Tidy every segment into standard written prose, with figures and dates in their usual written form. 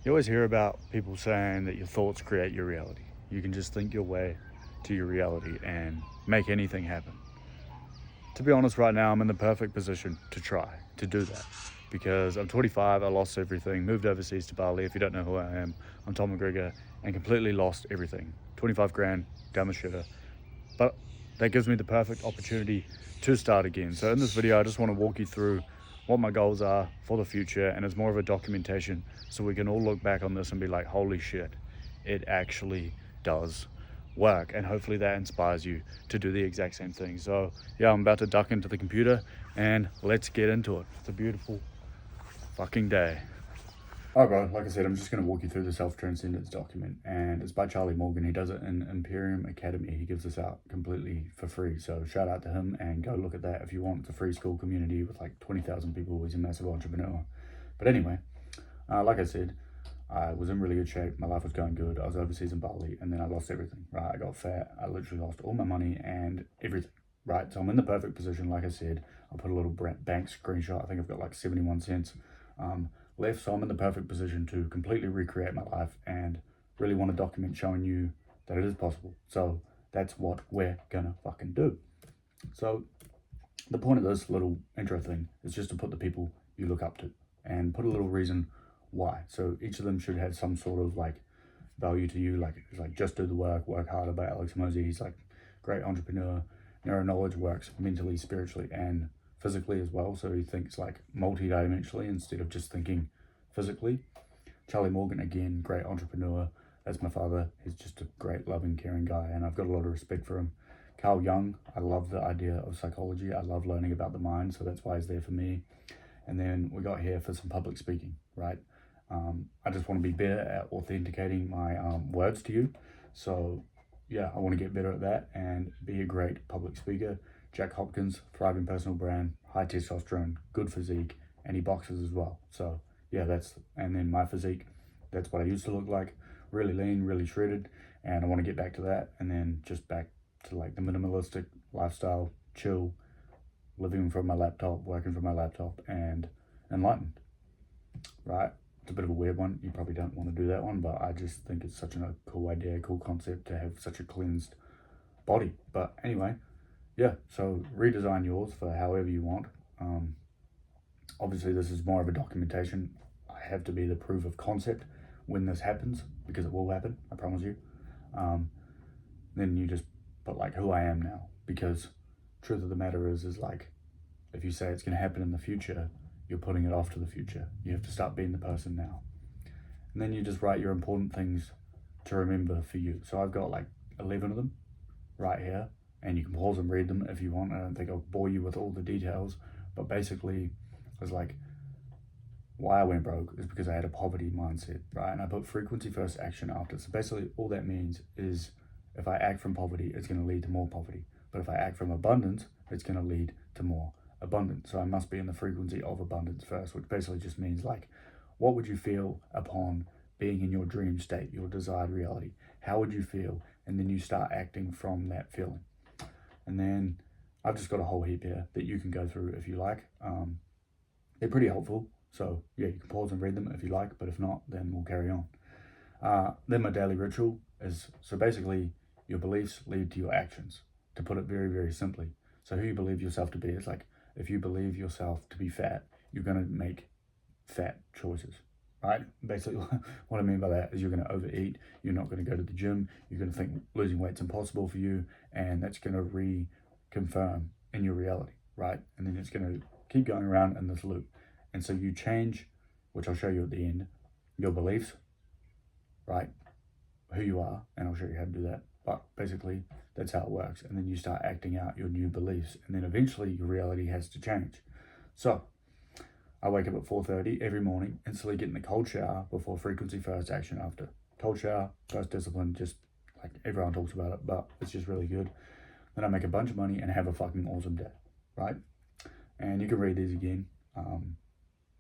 You always hear about people saying that your thoughts create your reality. You can just think your way to your reality and make anything happen. To be honest, right now I'm in the perfect position to try to do that because I'm 25, I lost everything, moved overseas to Bali. If you don't know who I am, I'm Tom McGregor and completely lost everything. 25 grand down the shitter. But that gives me the perfect opportunity to start again. So in this video, I just want to walk you through what my goals are for the future, and it's more of a documentation so we can all look back on this and be like, holy shit, it actually does work. And hopefully that inspires you to do the exact same thing. So yeah, I'm about to duck into the computer and let's get into it. It's a beautiful fucking day. All right, bro. Like I said, I'm just going to walk you through the self-transcendence document, and it's by Charlie Morgan. He does it in Imperium Academy. He gives this out completely for free. So shout out to him and go look at that if you want. It's a free school community with like 20,000 people. He's a massive entrepreneur. But anyway, like I said, I was in really good shape. My life was going good. I was overseas in Bali, and then I lost everything. Right, I got fat. I literally lost all my money and everything. Right, so I'm in the perfect position. Like I said, I'll put a little bank screenshot. I think I've got like 71 cents. Left, so I'm in the perfect position to completely recreate my life and really want to document showing you that it is possible. So that's what we're gonna fucking do. So the point of this little intro thing is just to put the people you look up to and put a little reason why. So each of them should have some sort of like value to you, like it's like Just Do the Work Harder by Alex Mosey. He's like great entrepreneur. Narrow Knowledge works mentally, spiritually, and physically as well. So he thinks like multi-dimensionally instead of just thinking physically. Charlie Morgan, again, great entrepreneur. That's my father. He's just a great, loving, caring guy, and I've got a lot of respect for him. Carl Jung, I love the idea of psychology. I love learning about the mind, so that's why he's there for me. And then we got here for some public speaking, right? I just want to be better at authenticating my words to you. So yeah, I want to get better at that and be a great public speaker. Jack Hopkins, thriving personal brand, high testosterone, good physique, and he boxes as well. So yeah, and then my physique, that's what I used to look like, really lean, really shredded, and I want to get back to that, and then just back to like the minimalistic lifestyle, chill, living from my laptop, working from my laptop, and enlightened, right? It's a bit of a weird one. You probably don't want to do that one, but I just think it's such a cool idea, cool concept to have such a cleansed body. But anyway, yeah, so redesign yours for however you want. Obviously, this is more of a documentation. I have to be the proof of concept when this happens, because it will happen, I promise you. Then you just put like who I am now, because truth of the matter is like, if you say it's going to happen in the future, you're putting it off to the future. You have to start being the person now. And then you just write your important things to remember for you. So I've got like 11 of them right here, and you can pause and read them if you want. I don't think I'll bore you with all the details, but basically it's like, why I went broke is because I had a poverty mindset, right? And I put frequency first, action after. So basically all that means is if I act from poverty, it's going to lead to more poverty. But if I act from abundance, it's going to lead to more abundance. So I must be in the frequency of abundance first, which basically just means like, what would you feel upon being in your dream state, your desired reality? How would you feel? And then you start acting from that feeling. And then I've just got a whole heap here that you can go through if you like. They're pretty helpful. So yeah, you can pause and read them if you like, but if not, then we'll carry on. Then my daily ritual is, so basically your beliefs lead to your actions, to put it very, very simply. So who you believe yourself to be, it's like, if you believe yourself to be fat, you're going to make fat choices, right? Basically, what I mean by that is you're going to overeat, you're not going to go to the gym, you're going to think losing weight's impossible for you, and that's going to reconfirm in your reality, right? And then it's going to keep going around in this loop. And so you change, which I'll show you at the end, your beliefs, right? Who you are, and I'll show you how to do that. But basically, that's how it works. And then you start acting out your new beliefs, and then eventually your reality has to change. So I wake up at 4:30 every morning, instantly get in the cold shower before frequency first, action after. Cold shower, first discipline, just like everyone talks about it, but it's just really good. Then I make a bunch of money and have a fucking awesome day, right? And you can read these again.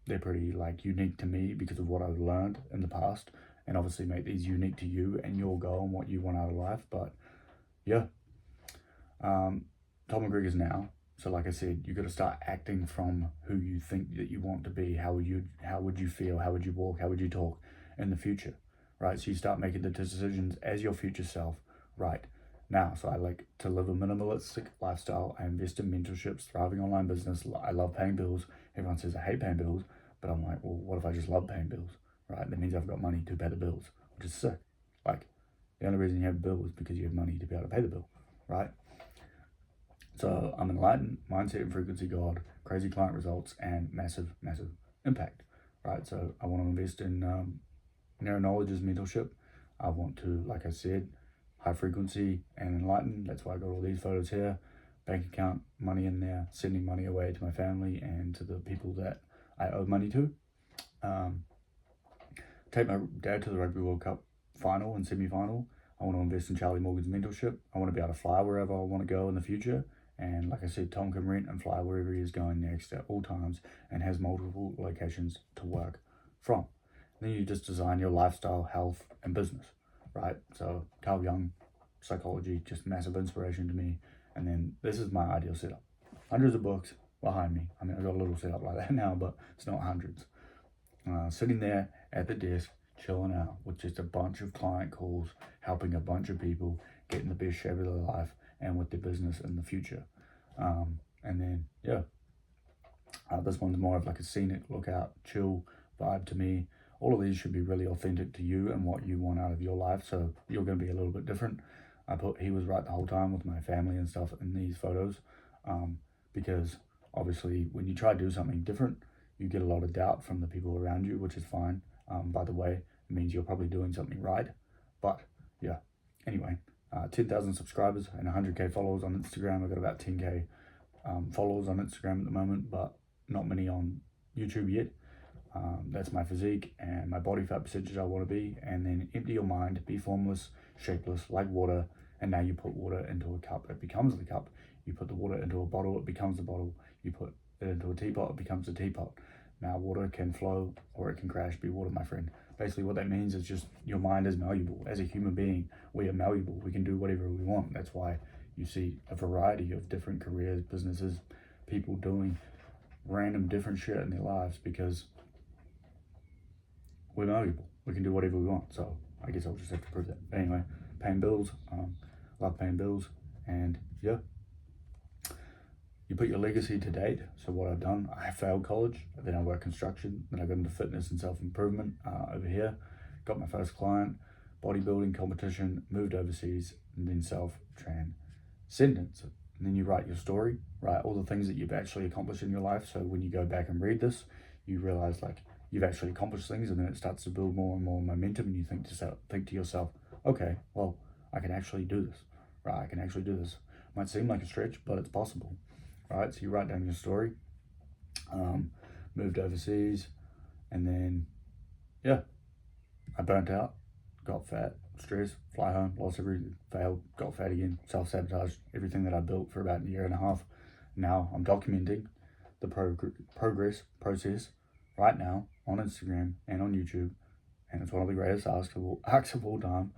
They're pretty like unique to me because of what I've learned in the past, and obviously make these unique to you and your goal and what you want out of life. But yeah, Tom McGregor's now. So like I said, you got to start acting from who you think that you want to be. How would you feel? How would you walk? How would you talk? in the future, right? So you start making the decisions as your future self right now. So I like to live a minimalistic lifestyle. I invest in mentorships, thriving online business. I love paying bills. Everyone says I hate paying bills, but I'm like, well, what if I just love paying bills, right? That means I've got money to pay the bills, which is sick. Like, the only reason you have a bill is because you have money to be able to pay the bill, right? So I'm enlightened, mindset and frequency God, crazy client results, and massive, massive impact, right? So I want to invest in Narrow Knowledge's mentorship. I want to, like I said, high frequency and enlightened. That's why I got all these photos here. Bank account, money in there, sending money away to my family and to the people that I owe money to. Take my dad to the Rugby World Cup final and semi-final. I want to invest in Charlie Morgan's mentorship. I want to be able to fly wherever I want to go in the future. And like I said, Tom can rent and fly wherever he is going next at all times and has multiple locations to work from. And then you just design your lifestyle, health, and business, right? So Carl Jung, psychology, just massive inspiration to me. And then this is my ideal setup. Hundreds of books behind me. I mean, I've got a little setup like that now, but it's not hundreds. Sitting there at the desk, chilling out with just a bunch of client calls, helping a bunch of people get in the best shape of their life and with their business in the future. And then, this one's more of like a scenic lookout, chill vibe to me. All of these should be really authentic to you and what you want out of your life. So you're going to be a little bit different. I put he was right the whole time with my family and stuff in these photos, because obviously when you try to do something different, you get a lot of doubt from the people around you, which is fine. By the way, it means you're probably doing something right. But yeah, anyway, 10,000 subscribers and 100K followers on Instagram. I've got about 10K followers on Instagram at the moment, but not many on YouTube yet. That's my physique and my body fat percentage I want to be. And then empty your mind, be formless, shapeless, like water. And now you put water into a cup, it becomes the cup. You put the water into a bottle, it becomes the bottle. You put it into a teapot, it becomes a teapot. Now water can flow or it can crash. Be water, my friend. Basically what that means is just your mind is malleable. As a human being, we are malleable. We can do whatever we want. That's why you see a variety of different careers, businesses, people doing random different shit in their lives because we're malleable. We can do whatever we want. So I guess I'll just have to prove that. But anyway, paying bills. Love paying bills. And yeah. You put your legacy to date. So what I've done, I failed college, then I worked construction, then I got into fitness and self-improvement over here, got my first client, bodybuilding competition, moved overseas, and then self-transcendence. And then you write your story, write all the things that you've actually accomplished in your life. So when you go back and read this, you realize like you've actually accomplished things, and then it starts to build more and more momentum, and you think to yourself, okay, well, I can actually do this, right? I can actually do this. Might seem like a stretch, but it's possible. Right, so you write down your story, moved overseas, and then, yeah, I burnt out, got fat, stressed, fly home, lost everything, failed, got fat again, self-sabotaged everything that I built for about a year and a half. Now I'm documenting the progress process right now on Instagram and on YouTube, and it's one of the greatest acts of all time.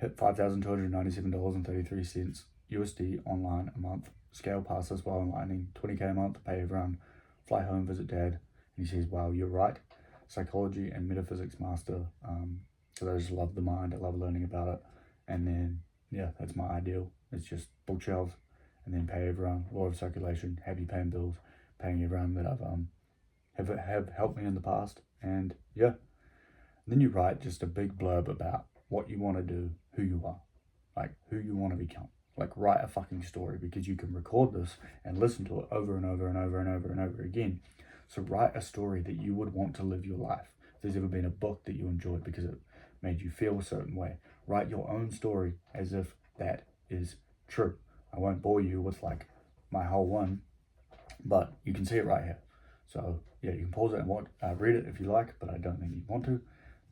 Hit $5,297.33 USD online a month. Scale past this while enlightening. 20K a month, pay everyone, fly home, visit dad. And he says, wow, you're right. Psychology and metaphysics master. So I just love the mind. I love learning about it. And then, yeah, that's my ideal. It's just bookshelves and then pay everyone. Law of circulation, happy paying bills, paying everyone that have helped me in the past. And yeah, and then you write just a big blurb about what you want to do, who you are, like who you want to become. Like write a fucking story, because you can record this and listen to it over and over and over and over and over again. So write a story that you would want to live your life. If there's ever been a book that you enjoyed because it made you feel a certain way, write your own story as if that is true. I won't bore you with like my whole one, but you can see it right here. So yeah, you can pause it and read it if you like, but I don't think you want to.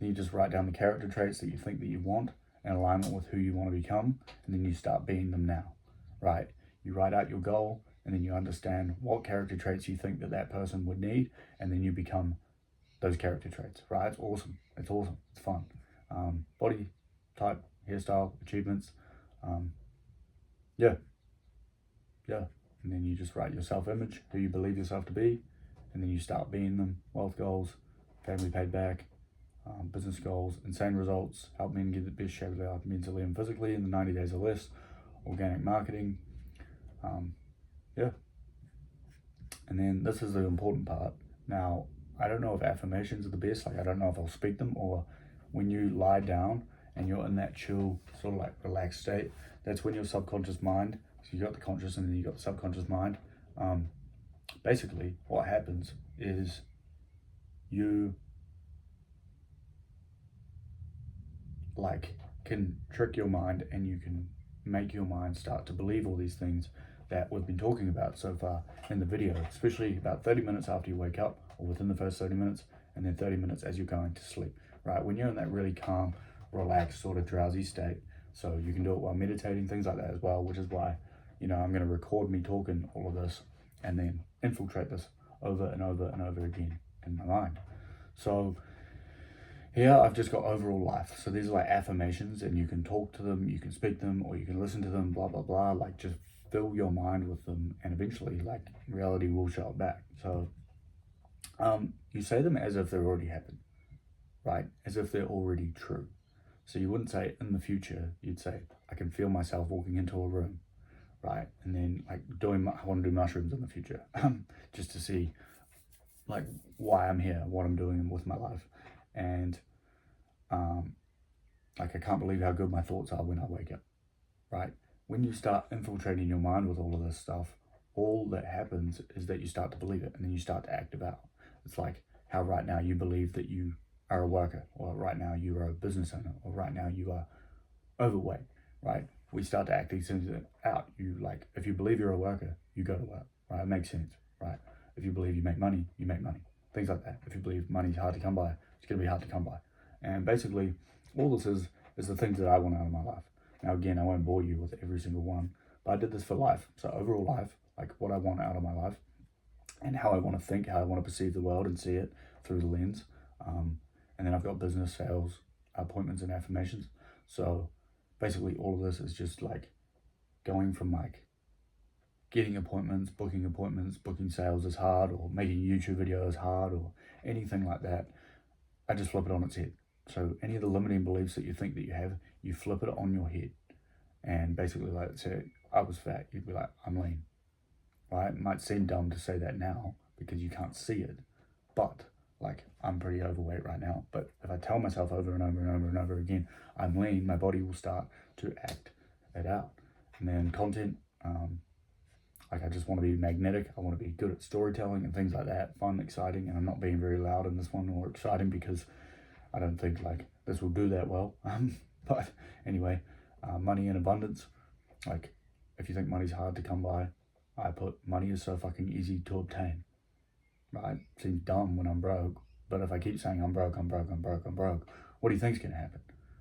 Then you just write down the character traits that you think that you want in alignment with who you want to become, and then you start being them now, right? You write out your goal, and then you understand what character traits you think that person would need, and then you become those character traits, right? It's awesome. It's awesome. It's fun. Body type, hairstyle, achievements. Yeah. And then you just write your self-image, who you believe yourself to be, and then you start being them, wealth goals, family paid back, business goals, insane results, help men get the best shape of their life mentally and physically in the 90 days or less, organic marketing. Yeah. And then this is the important part. Now, I don't know if affirmations are the best. Like, I don't know if I'll speak them, or when you lie down and you're in that chill, sort of like relaxed state, that's when your subconscious mind, so you got the conscious and then you got the subconscious mind. Basically, what happens is you like can trick your mind, and you can make your mind start to believe all these things that we've been talking about so far in the video, especially about 30 minutes after you wake up, or within the first 30 minutes, and then 30 minutes as you're going to sleep, right? When you're in that really calm, relaxed, sort of drowsy state. So you can do it while meditating, things like that as well, which is why, I'm going to record me talking all of this and then infiltrate this over and over and over again in my mind. So here I've just got overall life. So these are like affirmations, and you can talk to them, you can speak them, or you can listen to them, blah, blah, blah. Like, just fill your mind with them, and eventually, like, reality will show up back. So you say them as if they're already happened, right? As if they're already true. So you wouldn't say in the future, you'd say, I can feel myself walking into a room, right? And then like I want to do mushrooms in the future, just to see like why I'm here, what I'm doing with my life. And like, I can't believe how good my thoughts are when I wake up, right? When you start infiltrating your mind with all of this stuff, all that happens is that you start to believe it, and then you start to act it out. It's like how right now you believe that you are a worker, or right now you are a business owner, or right now you are overweight, right? We start to act these things out. You like, if you believe you're a worker, you go to work, right? It makes sense, right? If you believe you make money, you make money. Things like that. If you believe money's hard to come by, it's going to be hard to come by. And basically, all this is the things that I want out of my life. Now, again, I won't bore you with every single one, but I did this for life. So overall life, like what I want out of my life, and how I want to think, how I want to perceive the world and see it through the lens. And then I've got business, sales, appointments, and affirmations. So basically, all of this is just like going from like getting appointments, booking sales is hard, or making a YouTube video is hard, or anything like that. I just flip it on its head. So any of the limiting beliefs that you think that you have, you flip it on your head. And basically, like, say, I was fat, you'd be like, I'm lean, right? It might seem dumb to say that now because you can't see it, but like, I'm pretty overweight right now. But if I tell myself over and over and over and over again, I'm lean, my body will start to act it out. And then content, like, I just want to be magnetic. I want to be good at storytelling and things like that, fun, exciting. And I'm not being very loud in this one or exciting because I don't think like this will do that well. But anyway, money in abundance. Like, if you think money's hard to come by, I put money is so fucking easy to obtain, right? Seems dumb when I'm broke, but if I keep saying I'm broke, what do you think's gonna happen,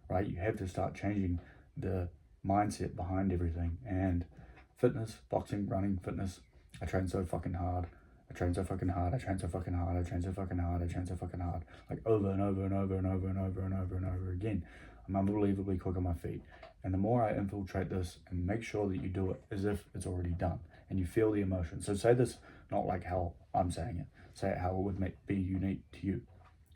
right? You have to start changing the mindset behind everything. And fitness, boxing, running, fitness, I train so fucking hard. I train so fucking hard, like over and over and over and over and over and over and over again. I'm unbelievably quick on my feet. And the more I infiltrate this and make sure that you do it as if it's already done, and you feel the emotion. So say this not like how I'm saying it. Say it how it would be unique to you.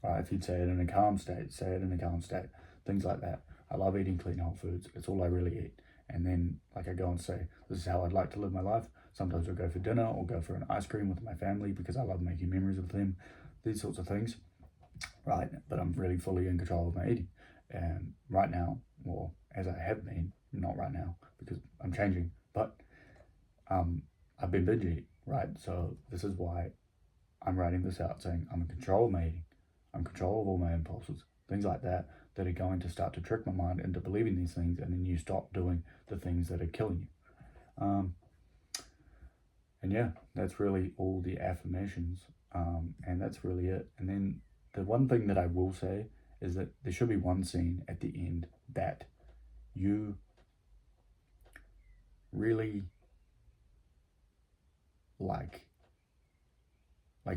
Right? If you'd say it in a calm state, say it in a calm state. Things like that. I love eating clean whole foods. It's all I really eat. And then like I go and say, this is how I'd like to live my life. Sometimes I'll go for dinner or go for an ice cream with my family because I love making memories with them. These sorts of things. Right? But I'm really fully in control of my eating. And right now, or as I have been, not right now because I'm changing, but I've been binge eating, right? So this is why I'm writing this out, saying I'm in control of my eating. I'm in control of all my impulses, things like that are going to start to trick my mind into believing these things, and then you stop doing the things that are killing you. And yeah, that's really all the affirmations, and that's really it. And then the one thing that I will say is that there should be one scene at the end that you really like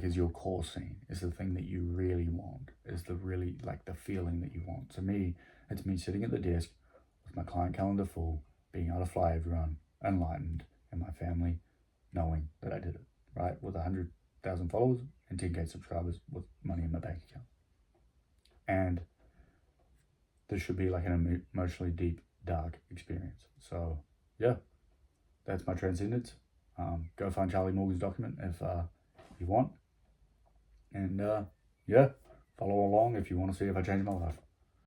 is your core scene, is the thing that you really want, is the really like the feeling that you want. To me, it's me sitting at the desk with my client calendar full, being able to fly everyone, enlightened, and my family knowing that I did it, right? With 100,000 followers and 10K subscribers with money in my bank account. and this should be like an emotionally deep, dark experience. So yeah, that's my transcendence. Go find Charlie Morgan's document if you want, and yeah, follow along if you want to see if I change my life.